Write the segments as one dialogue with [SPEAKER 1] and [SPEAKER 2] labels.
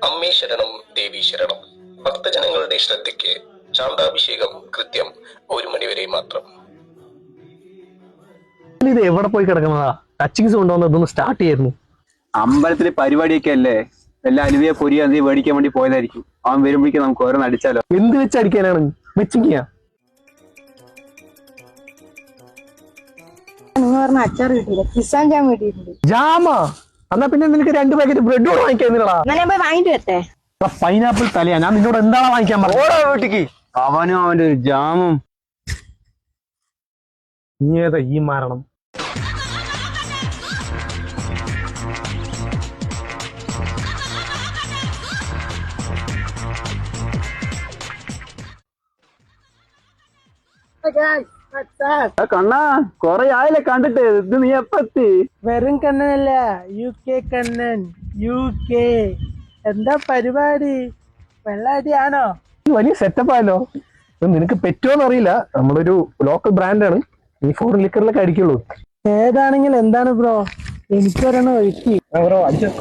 [SPEAKER 1] അമ്മേ ശരണം ദേവി ശരണം. ഭക്തജനങ്ങളുടെ ശ്രദ്ധയ്ക്ക് ചാന്താഭിഷേകം കൃത്യം 1 മണി വരെ മാത്രം.
[SPEAKER 2] ഇത് എവിടെ പോയി കിടക്കുന്നതാ? ടച്ചിങ്സ് കൊണ്ടുവന്ന് ഇതൊന്ന് സ്റ്റാർട്ട് ചെയ്യായിരുന്നു.
[SPEAKER 3] അമ്പലത്തിലെ പരിപാടിയൊക്കെ അല്ലേ, എല്ലാ അലുവയെ പൊരിയ നീ മേടിക്കാൻ വേണ്ടി പോയതായിരിക്കും. അവൻ വരുമ്പോഴേക്കും നമുക്ക് ഓരോന്ന് അടിച്ചാലോ?
[SPEAKER 2] എന്ത് വെച്ചടിക്കാനാണ്? വെച്ചിരിക്കാ
[SPEAKER 4] അച്ചാർ കിട്ടിയില്ല, കിസാൻ ജാം കിട്ടിയിട്ടുണ്ട്.
[SPEAKER 2] ജാമാ? എന്നാ പിന്നെ നിനക്ക് 2 പാക്കറ്റ് ബ്രെഡ് കൂടെ വാങ്ങിക്കാ.
[SPEAKER 4] വാങ്ങിട്ട് വരട്ടെ.
[SPEAKER 2] പൈനാപ്പിൾ തലയാ. ഞാൻ നിന്നോട് എന്താണ് വാങ്ങിക്കാൻ പറഞ്ഞത്? വീട്ടിക്ക്
[SPEAKER 3] അവനും അവന്റെ ഒരു ജാമും.
[SPEAKER 2] നീ ഏതാ ഈ മാരണം?
[SPEAKER 3] കണ്ണാ, കൊറേ ആയില്ലേ കണ്ടിട്ട്. ഇത് നീ എപ്പ എത്തി?
[SPEAKER 5] വെറും കണ്ണനല്ല, UK കണ്ണൻ. UK എന്താ പരിപാടി? വെള്ളാടിയാണോ?
[SPEAKER 2] വലിയ സെറ്റപ്പ് ആയല്ലോ. നിനക്ക് പറ്റുമോന്ന് അറിയില്ല. നമ്മളൊരു ലോക്കൽ ബ്രാൻഡാണ്. ഈ ഫോറിൻ ലിക്കറിലൊക്കെ അടിക്കുള്ളൂ.
[SPEAKER 5] ഏതാണെങ്കിലും എന്താണ് ബ്രോ, എനിക്കൊരെണ്ണം ഒഴുക്കി.
[SPEAKER 2] ബ്രോ അടിച്ചോ.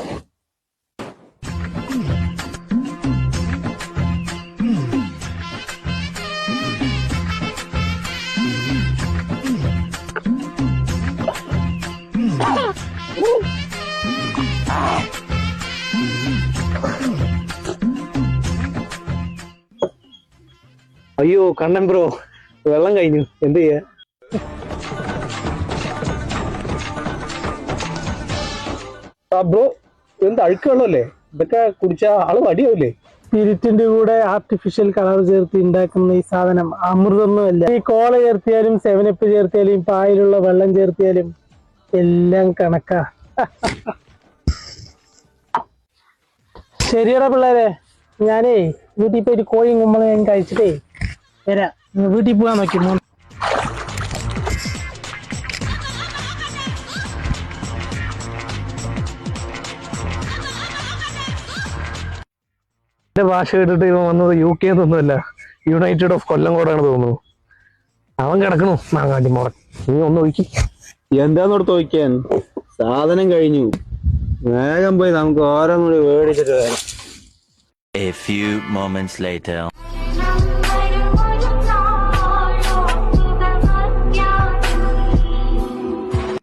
[SPEAKER 2] അയ്യോ കണ്ണൻ ബ്രോ, വെള്ളം കഴിഞ്ഞു. എന്ത് ചെയ്യാ? ബ്രോ എന്ത് അഴുക്ക് വെള്ളമല്ലേ? ഇതൊക്കെ കുടിച്ച ആള് മടിയാവില്ലേ?
[SPEAKER 5] സ്പിരിറ്റിന്റെ കൂടെ ആർട്ടിഫിഷ്യൽ കളർ ചേർത്ത് ഉണ്ടാക്കുന്ന ഈ സാധനം അമൃതൊന്നുമല്ല. ഈ കോള ചേർത്തിയാലും 7up ചേർത്തിയാലും പാലിലുള്ള വെള്ളം ചേർത്തിയാലും എല്ലാം കണക്കാ. ശരിയടാ പിള്ളേരെ, ഞാനേ വീട്ടിൽ പോയി ഒരു കോഴിയും കുമ്പളം ഞാൻ കഴിച്ചിട്ടേ വരാം. വീട്ടിൽ പോകാൻ നോക്കി.
[SPEAKER 2] എന്റെ ഭാഷ കേട്ടിട്ട് ഇവൻ വന്നത് UK എന്നൊന്നുമല്ല, യുണൈറ്റഡ് ഓഫ് കൊല്ലംകോടാണ് തോന്നുന്നു. അവൻ കിടക്കണു മാങ്ങാണ്ടി മോറൻ. നീ ഒന്ന് ഒഴിക്കി.
[SPEAKER 3] എന്താന്നോട് തോക്കാൻ? സാധനം കഴിഞ്ഞു. വേഗം പോയി നമുക്ക് ഓരോന്നും കൂടി മേടിച്ചിട്ട് വരാം.
[SPEAKER 6] A few moments later.